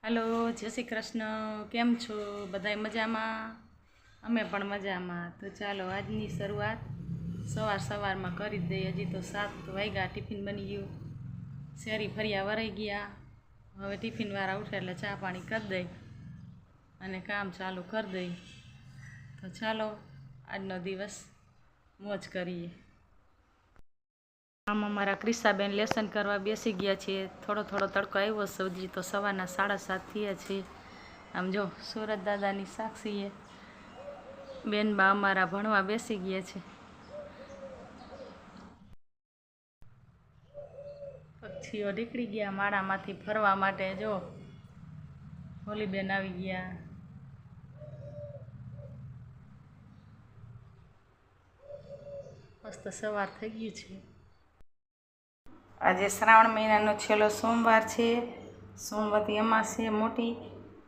Hello जय श्री कृष्ण केम छो बधाई मजामां अमे पण मजामां। तो चलो आजनी शरूआत सवार सवार में करी दई। हजी तो 7 वाग्या टिफिन बनी गयो, शेरी फरिया वराई गया। हवे टिफिन वाळा उठे એટલે चा पाणी कर दई अने काम चालू कर दई। तो चलो आजनो दिवस मौज करिए। आम अमारा क्रिशाबेन लेसन करवा बेसी गया छे। थोड़ो थोड़ो तड़को आव्यो छे। हजी तो सवारना 7:30 थया छे। आम जो सूरत दादानी साक्षी है बेन बा अमारा भणवा बेसी गया छे। पक्षीओ નીકળી ગયા માળામાંથી ફરવા માટે। જો હોલીબેન આવી ગયા। મસ્ત સવાર થઈ ગયું છે। આજે શ્રાવણ મહિનાનો છેલ્લો સોમવાર છે। સોમવતી અમાસ છે મોટી,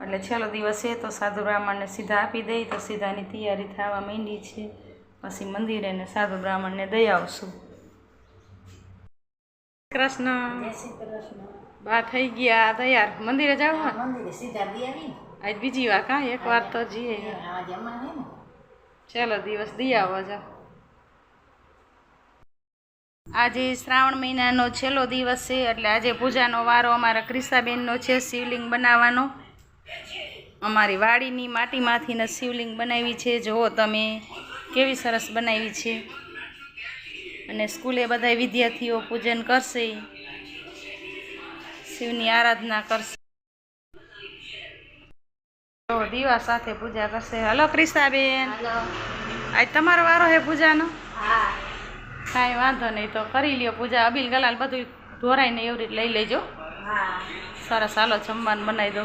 એટલે છેલ્લો દિવસ છે। તો સાધુ બ્રાહ્મણને સીધા આપી દઈ તો સીધાની તૈયારી થવા માંડી છે। પછી મંદિરે ને સાધુ બ્રાહ્મણને દઈ આવશું। कृष्ण जय श्री कृष्ण। बात थई गया तैयार मंदिरे जाओ। मंदिरे सीधा दी आवी ने आज बीजी वार का एक बार तो जीए आज अम्मा है ने। चलो दिवस दिया आवा जा। आज श्रावण महीनानो छेल्लो दिवस छे એટલે આજે પૂજાનો વારો અમારા ક્રિશાબેનનો છે। શિવલિંગ બનાવવાનો અમારી વાડીની માટીમાંથીને શિવલિંગ બનાવી છે। જુઓ તમે કેવી સરસ બનાવી છે। અને સ્કૂલે બધા વિદ્યાર્થીઓ પૂજન કરશે, શિવની આરાધના કરશે। તો દીવા સાથે પૂજા કરશે। હલો ક્રિશાબેન, આજ તમારો વારો હે પૂજાનો? हां કાંઈ વાંધો નહીં, તો કરી લ્યો પૂજા। અબીલ ગલાલ બધું ઢોરાઈને એવી રીતે લઈ લેજો। हां સરસ, હાલો જમવાનું બનાવી દો।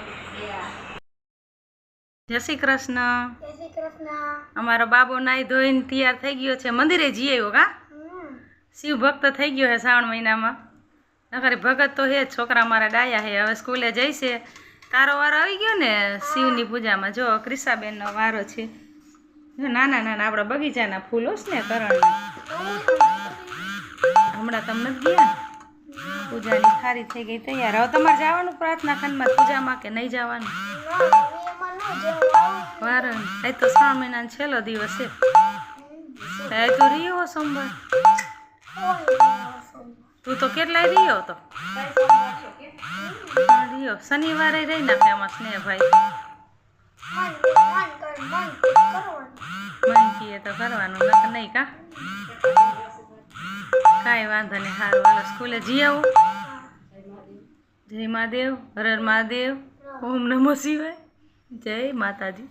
જય શ્રી કૃષ્ણ। जय श्री कृष्ण। અમારો બાબો નાઈ ધોઈને તૈયાર થઈ ગયો છે। મંદિરે જઈ આવ્યો કા? शिव भक्त थई गयो है श्रावण महीना में। नखरे भगत तो है, छोकरा मारा डाया है। हवे स्कूले जईशे। तारो वारो आई गयो ने शिवनी पूजा में। जो क्रिशाबेन नो वारो छे। जो नाना नाना आपड़ा बगीचाना फूल होस ने करणना हमणा तम नत गया। पूजानी थारी थई गई तैयार। हवे तमारे जवानुं प्रार्थना खंड में पूजा में के नहीं जवानुं? वारो आज तो श्रावण महीना छेल्लो दिवस छे। आज तो रियो सोमवार। तू तो केटला रियो तो रियो शनिवारे रही नाखे आमां स्नेह भाई। मन कीए तो करवानुं नक नहीं का? काई वांधो नहीं। हारू हालो स्कूले जी आवो। जय महादेव, हर हर महादेव, ओम नमो शिवाय, जय माताजी।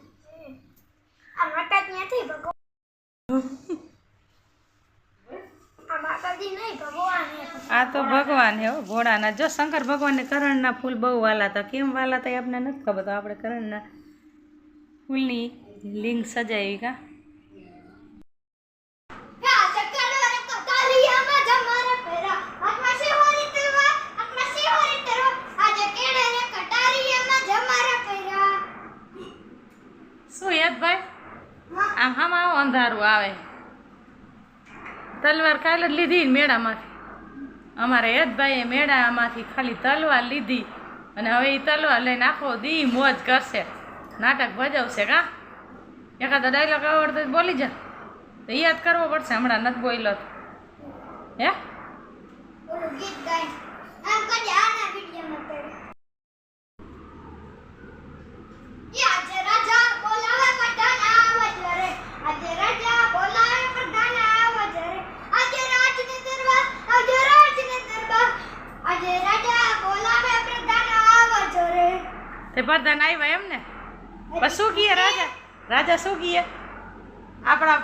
आ तो भगवान है भोळानाथ। जो शंकर भगवान ने करणना फूल बहु वाला था। केम वाला था आपने नहीं खबर, तो आपणे करणना फूलनी लिंग सजावी का। શું યાદ ભાઈ આમ આમ આવો અંધારું આવે। તલવાર કાલે જ લીધી મેળામાંથી। અમારે હેતભાઈએ મેળામાંથી ખાલી તલવાર લીધી અને હવે એ તલવાર લઈને આખો દી મોજ કરશે, નાટક ભજવશે કા? એકાદો ડાયલોગ આવડતો બોલી જા, તો યાદ કરવો પડશે। હમણાં નથી બોલ્યો તો હે તે પ્રધાન આવ્યા એમ ને? બસ શું કીએ રાજા? રાજા શું કીએ આપણા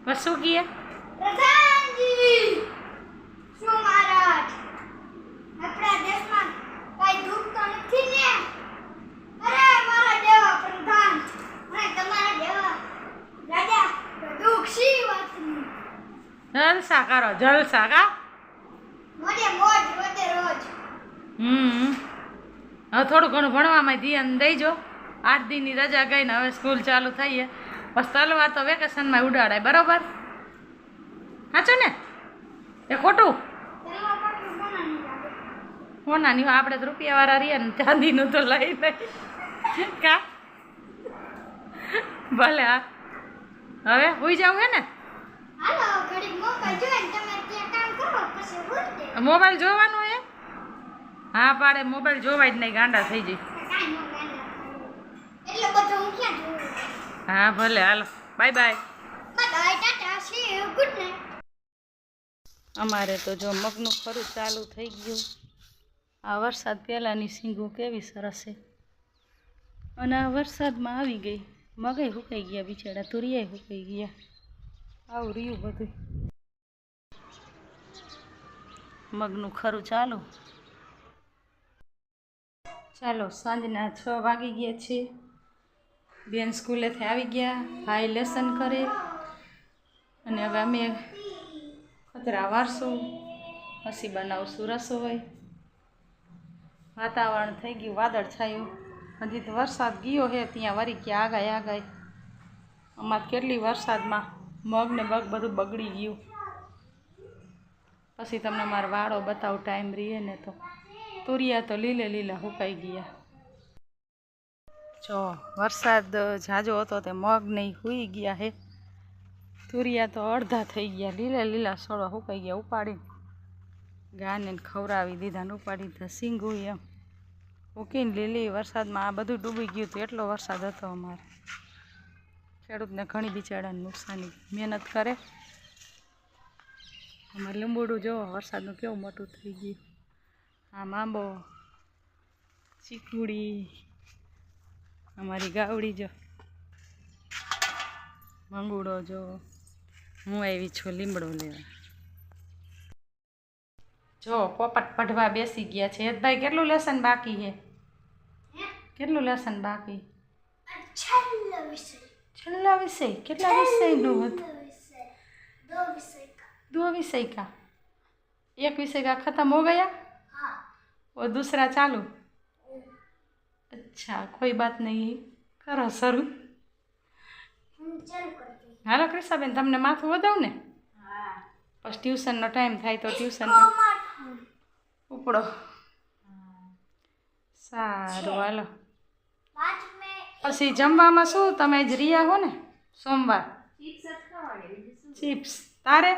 બસ શું કીએ? જલસા કરો, જલસા કા? હવે થોડું ઘણું ભણવામાં ધ્યાન દઈજો। 8 દીની રજા ગઈ ને હવે સ્કૂલ ચાલુ થઈ છે. બસ તલવાર તો વેકેશનમાં ઉડાડાય, બરોબર? સાચું ને? એ ખોટું? હોના નહીં, આપણે તો રૂપિયાવાળા રહ્યા ને ચાંદીનું તો લઈ નહીં કા ભલે. હા હવે હોઈ જાવ હે ને? મોબાઈલ જોવાનો હે? હા પાડે, મોબાઈલ જોવાય જ નહીં, ગાંડા થઈ જાય. હા ભલે, હાલો બાય બાય. અમારે તો જો મગનું ખરું ચાલુ થઈ ગયું. આ વરસાદ પહેલાંની સિંગો કેવી સરસ છે, અને આ વરસાદમાં આવી ગઈ. મગય સુકાઈ ગયા બિચારા, તુરિયાય સુકાઈ ગયા. આવું રહ્યું બધું. મગનું ખરું ચાલુ. ચાલો, સાંજના 6 વાગી ગયા છે. બેન સ્કૂલેથી આવી ગયા, ભાઈ લેસન કરે, અને હવે અમે કચરા વારશું, પછી બનાવશું રસોઈ. વાતાવરણ થઈ ગયું વાદળ છાયું. હજી તો વરસાદ ગયો છે, ત્યાં વળી ક્યાં આગાય આગાય. અમારે કેટલી વરસાદમાં મગ ને બગ બધું બગડી ગયું. પછી તમને મારા વાળો બતાવું ટાઈમ રહીએ ને તો. તુરિયા તો લીલે લીલા સુકાઈ ગયા. જો વરસાદ ઝાઝો હતો તે મગ નહીં સૂઈ ગયા હે. તુરિયા તો અડધા થઈ ગયા, લીલા લીલા છોડવા સુકાઈ ગયા. ઉપાડીને ગાને ખવડાવી દીધા ને ઉપાડી દીધા. સિંગું એમ ઉકીને લીલી. વરસાદમાં આ બધું ડૂબી ગયું હતું, એટલો વરસાદ હતો અમારે. ખેડૂતને ઘણી બિચારાને નુકસાની, મહેનત કરે. અમારે લીંબોડું જો વરસાદનું કેવું મોટું થઈ ગયું. આ આંબો, ચીકુડી, અમારી ગાવડી જો, મંગુડો જો. હું આવી છું લીમડો લેવા. જો પોપટ પઢવા બેસી ગયા છે. હેતભાઈ કેટલું લેસન બાકી છે? કેટલું લેસન બાકી? છેલ્લા વિષય. કેટલા વિષયનું હતું? 2 विषय का. 1 विषय का खत्म हो गया और दूसरा चालू? अच्छा, कोई बात नहीं, करो શરૂ. હાલો ક્રિષાબેન, તમને માથું વધાવું ને? પછી ટ્યુશનનો ટાઈમ થાય તો ટ્યુશન ઉપડો. સારું હાલો. પછી જમવામાં શું? તમે જ રિયા હો ને સોમવાર? ચિપ્સ. તારે?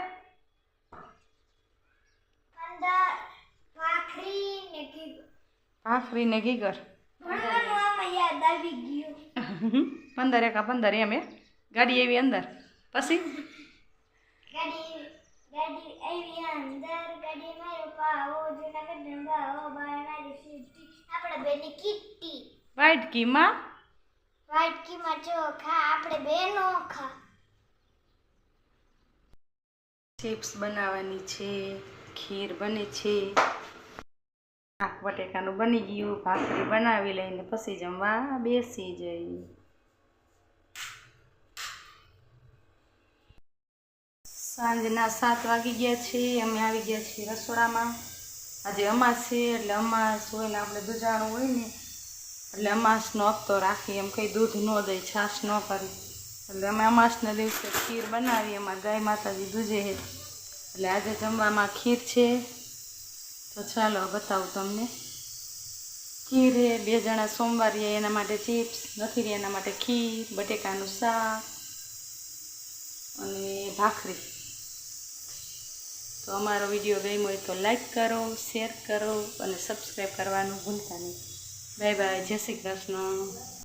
ભાખરી ને ઘીગર. 15 એકા 15 એમ. એ ગાડી એવી અંદર. પછી વાઈટ કીમાં ચિપ્સ બનાવવાની છે, ખીર બને છે, શાક બટેકાનું બની ગયું. ભાખરી બનાવી લઈને પછી જમવા બેસી જઈ. સાંજના 7 વાગી ગયા છે. અમે આવી ગયા છીએ રસોડામાં. આજે અમાસ છે, એટલે અમાસ હોય ને આપણે દૂધાણું હોય ને, એટલે અમાસનો હપ્તો રાખી. એમ કંઈ દૂધ ન દઈ, છાશ ન કરી. એટલે અમે અમાસના દિવસે ખીર બનાવી. અમારા ગાય માતાજી દૂધે છે, એટલે આજે જમવામાં ખીર છે. તો ચાલો બતાવું તમને. ખીર છે, 2 જણા સોમવાર રહ્યા એના માટે ચિપ્સ, નથી રહ્યા એના માટે ખીર, બટેકાનું શાક અને ભાખરી. તો અમારો વિડીયો ગમ્યો હોય તો લાઈક કરો, શેર કરો અને સબસ્ક્રાઈબ કરવાનું ભૂલતા નહીં. બાય બાય, જય શ્રી કૃષ્ણ.